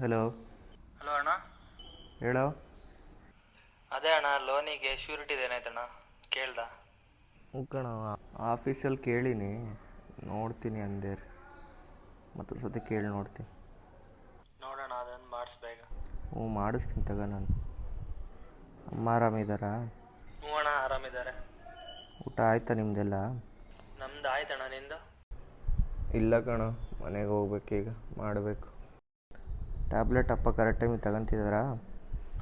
Hello. Hello ಅಣ್ಣ. ಹೇಳೋ. ಅದೇ ಅಣ್ಣ, ಲೋನಿಗೆ ಶ್ಯೂರಿಟಿ ಏನಾಯ್ತಣ್ಣ ಕೇಳ್ದ? ಕಣ, ಆಫೀಸಲ್ಲಿ ಕೇಳೀನಿ, ನೋಡ್ತೀನಿ ಅಂದೆ. ಮತ್ತೊಂದು ಸತಿ ಕೇಳಿ ನೋಡ್ತೀನಿ. ನೋಡೋಣ, ಅದನ್ನು ಮಾಡಿಸ್ಬೇಕ. ಹ್ಞೂ, ಮಾಡಿಸ್ತೀನಿ ತಗ. ನಾನು ಅಮ್ಮ ಆರಾಮಿದ್ದಾರಾ? ಹ್ಞೂ ಅಣ್ಣ, ಆರಾಮಿದ್ದಾರೆ. ಊಟ ಆಯ್ತಾ ನಿಮ್ಮದೆಲ್ಲ? ನಮ್ದು ಆಯ್ತಣ್ಣ, ನಿಂದು? ಇಲ್ಲ ಕಣ, ಮನೆಗೆ ಹೋಗ್ಬೇಕೀಗ, ಮಾಡಬೇಕು. ಟ್ಯಾಬ್ಲೆಟ್ ಅಪ್ಪ ಕರೆಕ್ಟ್ ಟೈಮಿಗೆ ತಗೊಂತಿದ್ದಾರಾ?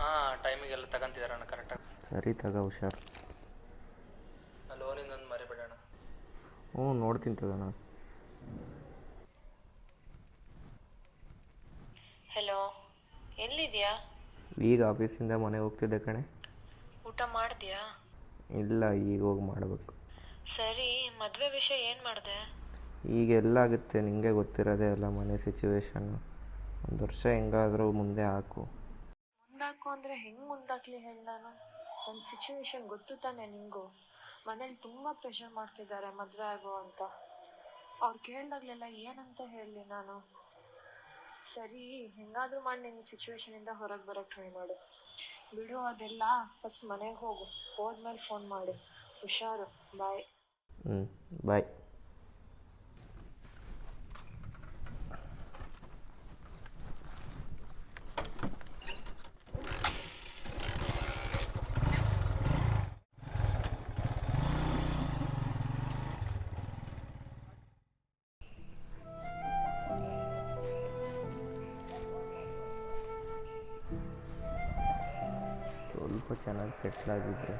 ಹಾಂ, ಟೈಮಿಗೆಲ್ಲ ತಗೊಂತಿದಾರಣ್ಣ ಕರೆಕ್ಟಾಗಿ. ಸರಿ ತಗ, ಹುಷಾರು. ಲೋನಿಂದೊಂದು ಮರಿಬೇಡಣ್ಣ. ಹ್ಞೂ, ನೋಡ್ತೀನಿ ತಗ ನಾನು. ಹಲೋ, ಎಲ್ಲಿದೆಯಾ? ಈಗ ಆಫೀಸಿಂದ ಮನೆಗೆ ಹೋಗ್ತಿದ್ದೆ ಕಣೆ. ಊಟ ಮಾಡಿದ್ಯಾ? ಇಲ್ಲ, ಈಗ ಹೋಗಿ ಮಾಡಬೇಕು. ಸರಿ, ಮದುವೆ ವಿಷಯ ಏನು ಮಾಡಿದೆ? ಈಗ ಎಲ್ಲ ಆಗುತ್ತೆ, ನಿಮಗೆ ಗೊತ್ತಿರೋದೇ ಅಲ್ಲ ಮನೆ ಸಿಚುವೇಶನ್ನು. 1 ವರ್ಷ ಹೆಂಗಾದರೂ ಮುಂದೆ ಹಾಕು. ಮುಂದಾಕು ಅಂದರೆ ಹೆಂಗೆ ಮುಂದಾಕ್ಲಿ ಹೇಳಿ? ನಾನು ನನ್ನ ಸಿಚುವೇಶನ್ ಗೊತ್ತು ತಾನೆ ನಿಂಗೂ. ಮನೇಲಿ ತುಂಬ ಪ್ರೆಷರ್ ಮಾಡ್ತಿದ್ದಾರೆ ಮದುವೆ ಆಗೋ ಅಂತ. ಅವ್ರು ಕೇಳಿದಾಗಲೆಲ್ಲ ಏನಂತ ಹೇಳಲಿ ನಾನು? ಸರಿ, ಹೆಂಗಾದರೂ ಮಾಡಿ ನಿನ್ನ ಸಿಚುವೇಶನಿಂದ ಹೊರಗೆ ಬರೋಕ್ಕೆ ಟ್ರೈ ಮಾಡು. ಬಿಡು ಅದೆಲ್ಲ, ಫಸ್ಟ್ ಮನೆಗೆ ಹೋಗು. ಹೋದ್ಮೇಲೆ ಫೋನ್ ಮಾಡು. ಹುಷಾರು, ಬಾಯ್. ಬಾಯ್. ಸ್ವಲ್ಪ ಚೆನ್ನಾಗಿ ಸೆಟ್ಲ್ ಆಗಿದ್ರೆ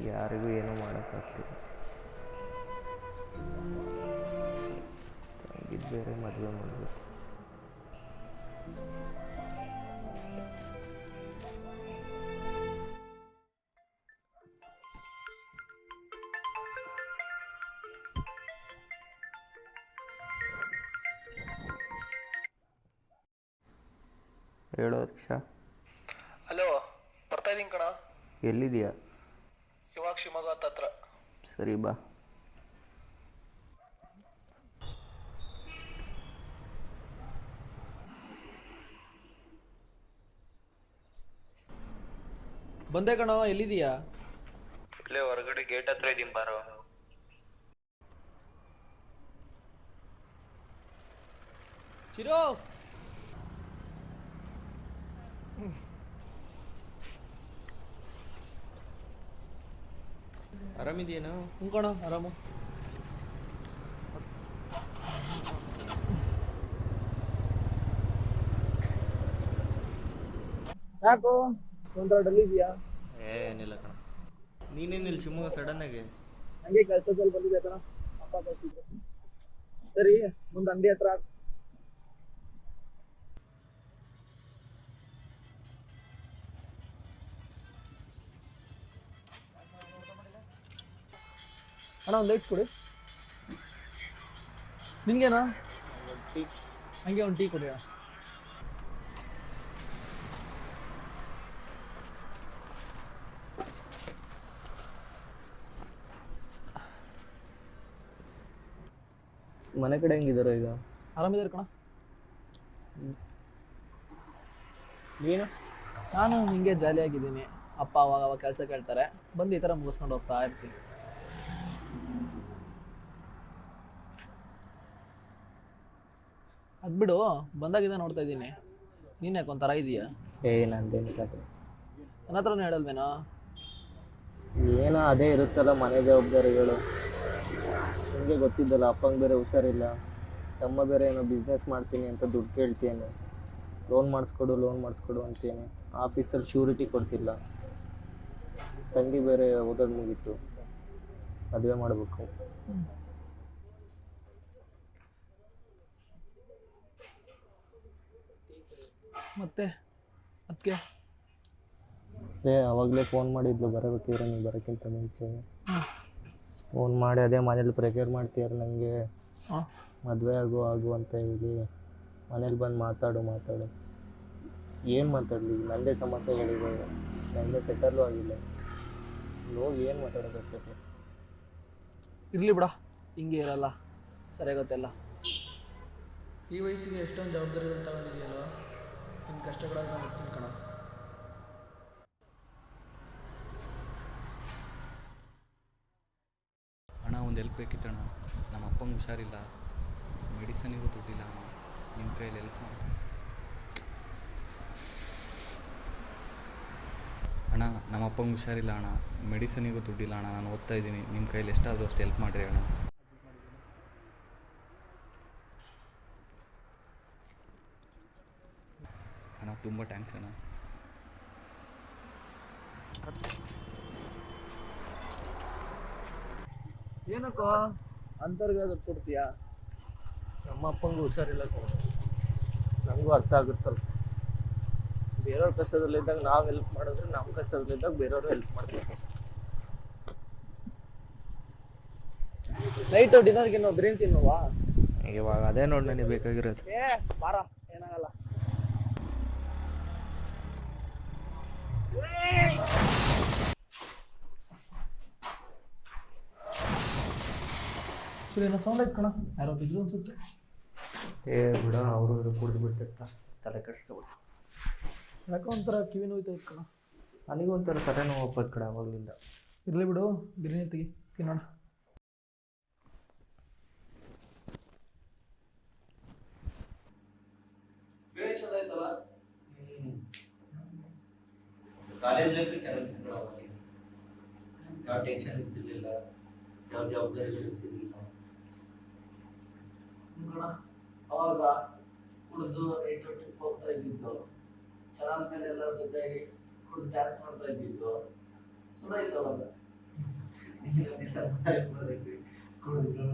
ಯಾರಿಗೂ ಏನೂ ಮಾಡೋಕ್ಕಾಗ್ತಿಲ್ಲ. ತಂಗಿದ್ದು ಬೇರೆ ಮದುವೆ ಮಾಡಬೇಕು. ಹೇಳೋ ರಿಕ್ಷಾ. ಹಲೋ, ಬರ್ತಾ ಇದ್ದೀನಿ ಕಣ. ಎಲ್ಲಿದೆಯಾ? ಇವಾಗ ಶಿವಮೊಗ್ಗ ಹತ್ರ. ಸರಿ, ಬಾ. ಬಂದೆ ಕಣ, ಎಲ್ಲಿದೀಯಾ? ಇಲ್ಲೇ ಹೊರಗಡೆ ಗೇಟ್ ಹತ್ರ ಇದ್ದೀನಿ, ಬಾರೋ. ಚಿರೋ, ಆರಾಮಿದೆಯೇನೋ? ಹ್ಞೂ ಕಣ, ಆರಾಮು. ಯಾಕೋ ಒಂಥರ ಡಲ್ ಇದೆಯಾ? ಏನಿಲ್ಲ ಕಣ. ನೀನೇನಿಲ್ಲ ಶಿವಮೊಗ್ಗ ಸಡನ್ನಾಗಿ? ಹಂಗೆ ಕೆಲಸದಲ್ಲಿ ಬಂದಿದೆ ಕಣ, ಅಪ್ಪ ಕಳ್ಸಿದ್ರು. ಸರಿ, ಮುಂದೆ ಅಂಗಡಿ ಹತ್ರ ಅಣ್ಣ, ಒಂದು ಲೈಟ್ಸ್ ಕೊಡಿ. ನಿನ್ಗೇನಾ? ಹಂಗೆ ಒಂದು ಟೀ ಕೊಡಿ ಅಣ್ಣ. ಮನೆ ಕಡೆ ಹೆಂಗಿದಾರೋ ಈಗ? ಆರಾಮಿದ್ದಾರೆ ಕಣ. ನೀನು? ನಾನು ಹಿಂಗೆ ಜಾಲಿಯಾಗಿದ್ದೀನಿ. ಅಪ್ಪ ಅವಾಗ ಕೆಲಸ ಕೇಳ್ತಾರೆ, ಬಂದು ಈ ಥರ ಮುಗಿಸ್ಕೊಂಡು ಹೋಗ್ತಾ ಇರ್ತೀನಿ. ಅದು ಬಿಡು, ಬಂದಾಗಿದ್ದ ನೋಡ್ತಾ ಇದ್ದೀನಿ. ನೀನು ಯಾಕೆ ಒಂಥರ ಇದೆಯಾ? ನಂದೇನು ಕತೆ? ನನ್ನ ಹತ್ರನೂ ಹೇಳಲ್ವೇನೋ? ಏನೋ ಅದೇ ಇರುತ್ತಲ್ಲ ಮನೆ ಜವಾಬ್ದಾರಿಗಳು. ನಿಮಗೆ ಗೊತ್ತಿದ್ದಲ್ಲ, ಅಪ್ಪಂಗೆ ಬೇರೆ ಹುಷಾರಿಲ್ಲ, ತಮ್ಮ ಬೇರೆ ಏನೋ ಬಿಸ್ನೆಸ್ ಮಾಡ್ತೀನಿ ಅಂತ ದುಡ್ಡು ಕೇಳ್ತೇನೆ. ಲೋನ್ ಮಾಡಿಸ್ಕೊಡು ಅಂತೀನಿ. ಆಫೀಸಲ್ಲಿ ಶ್ಯೂರಿಟಿ ಕೊಡ್ತಿಲ್ಲ. ತಂಗಿ ಬೇರೆ ಓದೋದು ಮುಗೀತು, ಮದುವೆ ಮಾಡಬೇಕು. ಮತ್ತೆ ಅದಕ್ಕೆ ಅವಾಗಲೇ ಫೋನ್ ಮಾಡಿದ್ಲು ಬರಬೇಕಿದ್ರೆ, ನೀವು ಬರೋಕ್ಕಿಂತ ಮುಂಚೆ ಫೋನ್ ಮಾಡಿ ಅದೇ ಮನೇಲಿ ಪ್ರೆಷರ್ ಮಾಡ್ತೀರ ನನಗೆ, ಮದುವೆ ಆಗು ಅಂತ ಹೇಳಿ. ಮನೇಲಿ ಬಂದು ಮಾತಾಡು. ಏನು ಮಾತಾಡಲಿ? ನನ್ನದೇ ಸಮಸ್ಯೆಗಳಿವೆ, ನನ್ನದೇ ಸೆಟಲ್ಲು ಆಗಿಲ್ಲ. ಹೋಗಿ ಏನು ಮಾತಾಡೋದಕ್ಕೆ? ಇರಲಿ ಬಿಡ, ಹಿಂಗೆ ಇರಲ್ಲ, ಸರಿಯಾಗತ್ತೆಲ್ಲ. ಈ ವಯಸ್ಸಿಗೆ ಎಷ್ಟೊಂದು ಜವಾಬ್ದಾರಿಗಳು ತಗೊಂಡಿದೆಯಲ್ಲ, ನಿನ್ನ ಕಷ್ಟಗಳಾಗ ನಾನು ಇರ್ತೀನಿ ಕಣ. ಅಣ್ಣ ಒಂದು ಹೆಲ್ಪ್ ಬೇಕಿತ್ತಣ್ಣ. ನಮ್ಮ ಅಪ್ಪಂಗೆ ಹುಷಾರಿಲ್ಲ, ಮೆಡಿಸನಿಗೂ ದುಡ್ಡಿಲ್ಲ ಅಣ್ಣ. ನಿಮ್ಮ ಕೈಯಲ್ಲಿ ಹೆಲ್ಪ್ ಮಾಡಿ ಅಣ್ಣ. ನಮ್ಮ ಅಪ್ಪಂಗೆ ಹುಷಾರಿಲ್ಲ ಅಣ್ಣ, ಮೆಡಿಸನಿಗೂ ದುಡ್ಡಿಲ್ಲ ಅಣ್ಣ. ನಾನು ಓದ್ತಾ ಇದ್ದೀನಿ, ನಿಮ್ಮ ಕೈಯಲ್ಲಿ ಎಷ್ಟಾದರೂ ಅಷ್ಟು ಹೆಲ್ಪ್ ಮಾಡಿರಿ ಅಣ್ಣ. ಅಣ್ಣ ತುಂಬ ಥ್ಯಾಂಕ್ಸ್ ಅಣ್ಣ. ಏನಕ್ಕೋ ಅಂಥವ್ರಿಗೆ ದುಡ್ಡು ಕೊಡ್ತೀಯಾ? ನಮ್ಮ ಅಪ್ಪಂಗೂ ಹುಷಾರಿಲ್ಲ ಕಣೋ. ನನಗೂ ಅರ್ಥ ಆಗುತ್ತೆ ಸ್ವಲ್ಪ. ಬೇರೆಯವ್ರ ಕಷ್ಟದಲ್ಲಿದ್ದಾಗ ನಾವು ಹೆಲ್ಪ್ ಮಾಡಿದ್ರೆ ನಮ್ಮ ಕಷ್ಟದಲ್ಲಿದ್ದಾಗ ಬೇರೆಯವರು ಹೆಲ್ಪ್ ಮಾಡ್ತಾರೆ. ನೈಟು ಡಿನ್ನರ್ಗೆ ನಾವು ಬಿರಿಯಾನಿ ತಿನ್ನುವಾ? ಇವಾಗ ಅದೇ ನೋಡಿ ನನಗೆ ಬೇಕಾಗಿರೋದು. ಬಾರ, ಏನಾಗಲ್ಲ. ಏನೋ ಸೌಂಡ್ ಆಯ್ತು ಕಣ, ಯಾರೋ ಬಿದ್ದು ಅನ್ಸುತ್ತೆ. ಬಿಡ, ಅವರು ಕುಡಿದು ಬಿಟ್ಟಿರ್ತಾರೆ, ತಲೆ ಕೆಡಿಸ್ಕೊಬಿಟ್ಟು. ಯಾಕೋ ಒಂಥರ ಕಿವಿ ನೋಯ್ತಾಯ್ತು ಕಣ. ನನಗೂ ಒಂಥರ ತಲೆ ನೋವು ಹೋಗ್ಬೋದು ಕಡೆ ಅವಾಗಲಿಂದ. ಇರಲಿ ಬಿಡು, ಬಿರಿಯಾನಿ ತೆಗಿ ತಿನ್ನೋಣ. ಬಿರಿಯಾನಿ ಚಂದ ಆಯ್ತಲ್ಲ? ಕಾಲೇಜ್ ಲೈಫ್ ಚೆನ್ನಾಗಿತ್ತು. ಯಾವ ಟೆನ್ಷನ್ ಇರ್ತಿರ್ಲಿಲ್ಲ, ಯಾವ ಜವಾಬ್ದಾರಿಗಳು ಇರ್ತಿರ್ಲಿಲ್ಲ. ಅವಾಗ ಕುಡಿದು ನೈಟ್ ಟ್ರಿಪ್ ಹೋಗ್ತಾ ಇದ್ದಿದ್ದು, ಚೆನ್ನಾದ ಮೇಲೆ ಎಲ್ಲರ ಜೊತೆಯಾಗಿ ಕುಡಿದು ಡ್ಯಾನ್ಸ್ ಮಾಡ್ತಾ ಇದ್ದಿದ್ದು ಸುರ ಇತ್ತು ಅವಾಗ. ಕುಡಿದು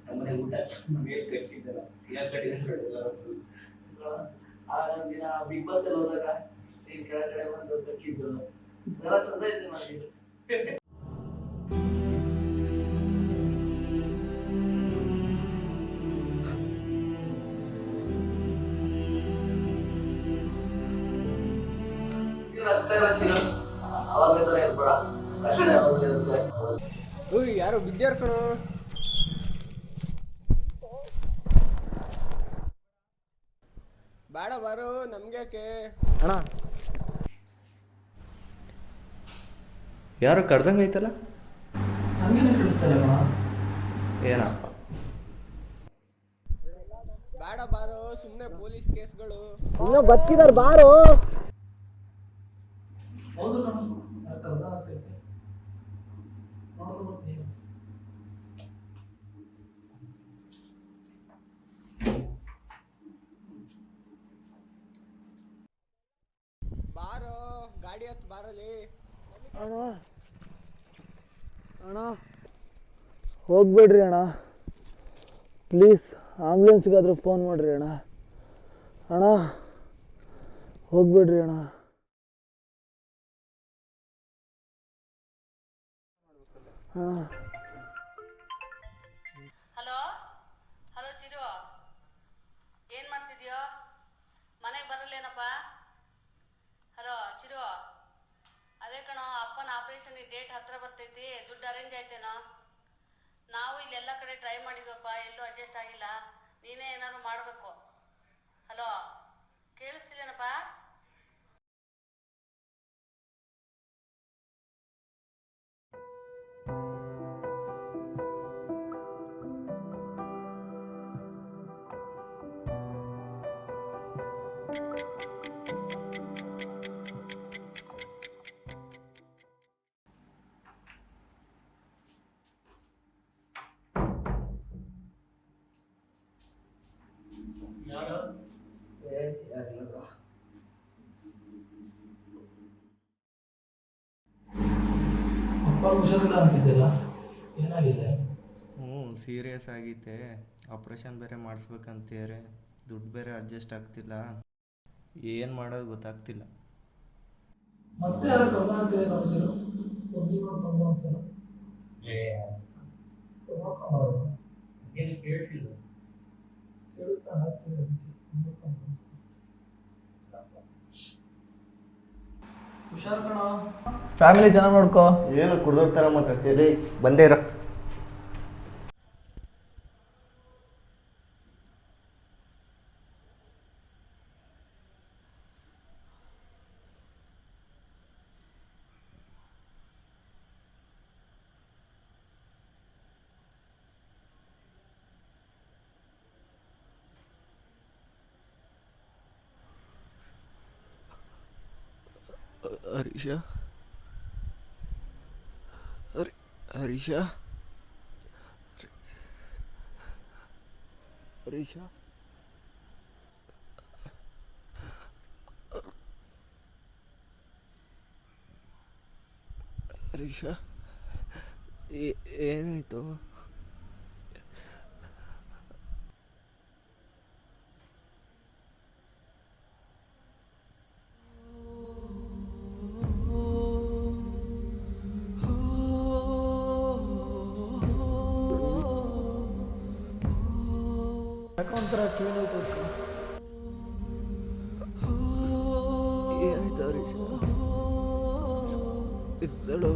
ನಮ್ಮನೆ ಊಟ ಮೇಲ್ ಕಟ್ಟಿದ್ದಲ್ಲ, ಸಿಹಾ ಕಟ್ಟಿದ್ರೆ ಆ ದಿನ ಬಿಗ್ ಬಾಸ್ ಅಲ್ಲಿ ಹೋದಾಗ ನೀನ್ ಕೆಳಗಡೆ ಬಂದು ಕಟ್ಟಿದ್ದು ಅದೆಲ್ಲ ಚಂದ ಇದೆ ಮಾಡಿದ್ದು. ಅವಾಗ ತರ ಇರ್ಬೇಡ, ಕಷ್ಟ ಯಾವಾಗ ಇರುತ್ತೆ. ಯಾರೋ ಬಿದ್ದಾರ ಕಣೋ. ಬೇಡ ಬಾರು, ನಮ್ಗ್ಯಾಕೆ ಅಣ್ಣ. ಯಾರು ಕರ್ದಂಗೆ ಐತಲ್ಲ? ಹಂಗೇನೆ ಕಳಿಸ್ತಾರೆ ಕಣ. ಏನಪ್ಪ ಬೇಡ ಬಾರೋ, ಸುಮ್ಮನೆ ಪೊಲೀಸ್ ಕೇಸ್ಗಳು. ಇನ್ನೂ ಬದುಕಿದಾರ ಬಾರೋ. ಹೌದು ಕಣ, ಕರ್ದ ಆಗ್ತೈತೆ. ನೋಡ್ಕೊಂಡ್ಬರ್ತೀನಿ. ಬಾರೋ, ಗಾಡಿ ಹತ್ತು ಬಾರಲ್ಲಿ. ಅಣ್ಣ ಅಣ್ಣ ಹೋಗ್ಬೇಡ್ರಿ ಅಣ್ಣ, ಪ್ಲೀಸ್ ಆಂಬ್ಯುಲೆನ್ಸ್ಗಾದರೂ ಫೋನ್ ಮಾಡಿರಿ ಅಣ್ಣ. ಅಣ್ಣ ಹೋಗ್ಬೇಡ್ರಿ ಅಣ್ಣ. ಹಲೋ ಹಲೋ ಚಿರು, ಏನು ಮಾಡ್ತಿದ್ಯೋ? ಮನೆಗೆ ಬರಲ್ಲೇನಪ್ಪ? ಹಲೋ ಚಿರು, ಅದೇ ಕಣೋ, ಅಪ್ಪನ ಆಪ್ರೇಷನ್ ಡೇಟ್ ಹತ್ರ ಬರ್ತೈತಿ, ದುಡ್ಡು ಅರೇಂಜ್ ಆಯ್ತೇನೋ? ನಾವು ಇಲ್ಲೆಲ್ಲ ಕಡೆ ಟ್ರೈ ಮಾಡಿದ್ವಪ್ಪ, ಎಲ್ಲೂ ಅಡ್ಜಸ್ಟ್ ಆಗಿಲ್ಲ. ನೀನೇ ಏನಾದ್ರು ಮಾಡಬೇಕು. ಹಲೋ ಕೇಳಿಸ್ತಿಲ್ಲೇನಪ್ಪ? ಅಪ್ಪ ಹುಷಾರಿಲ್ಲ ಅಂತಿದ್ದೆಲ್ಲ, ಏನಾಗಿದೆ? ಸೀರಿಯಸ್ ಆಗೈತೆ. ಆಪ್ರೇಷನ್ ಬೇರೆ ಮಾಡಿಸ್ಬೇಕಂತೀರಿ, ದುಡ್ಡು ಬೇರೆ ಅಡ್ಜಸ್ಟ್ ಆಗ್ತಿಲ್ಲ. ಏನು ಮಾಡೋದು ಗೊತ್ತಾಗ್ತಿಲ್ಲ. ಮತ್ತೆ ಯಾರೋ ಕರ್ದ ಆಗ್ತಿದೆ ಅನ್ಸಿರು, ಕರ್ಕೊಂಡು ಅನ್ಸಲ್ಲ. ಏನು ಕೇಳಿಸಿಲ್ಲ. ಕೇಳಿಸ್ತಾ ಆಗ್ತಿದೆ. ಹುಷಾರ್ ಕಣ, ಫ್ಯಾಮಿಲಿ ಚೆನ್ನಾಗಿ ನೋಡ್ಕೋ. ಏನು ಕುಡ್ದೋಗ್ತಾರ ಮಾತಾಡ್ತೀರಿ, ಬಂದೇ ಇರೋ. ಹರೀಶ ಹರೀಶ ಹರೀಶ ಹರೀಶ ಏನಾಯ್ತು? ಯಾಕೊಂಥರ ಕೇಳೋದು ಏನಾಯ್ತು ಹರೀಶ? ಇದ್ದಳು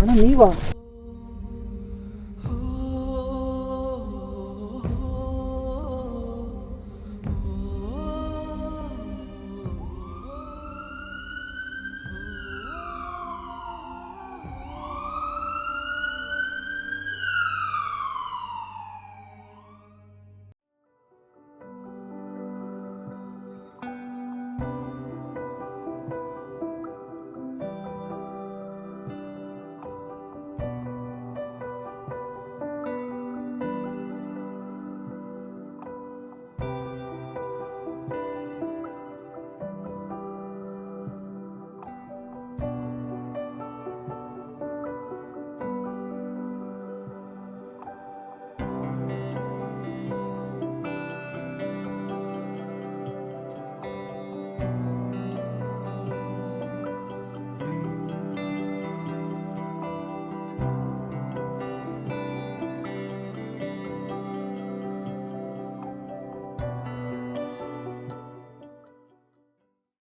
ಅಣ್ಣ ನೀವಾ?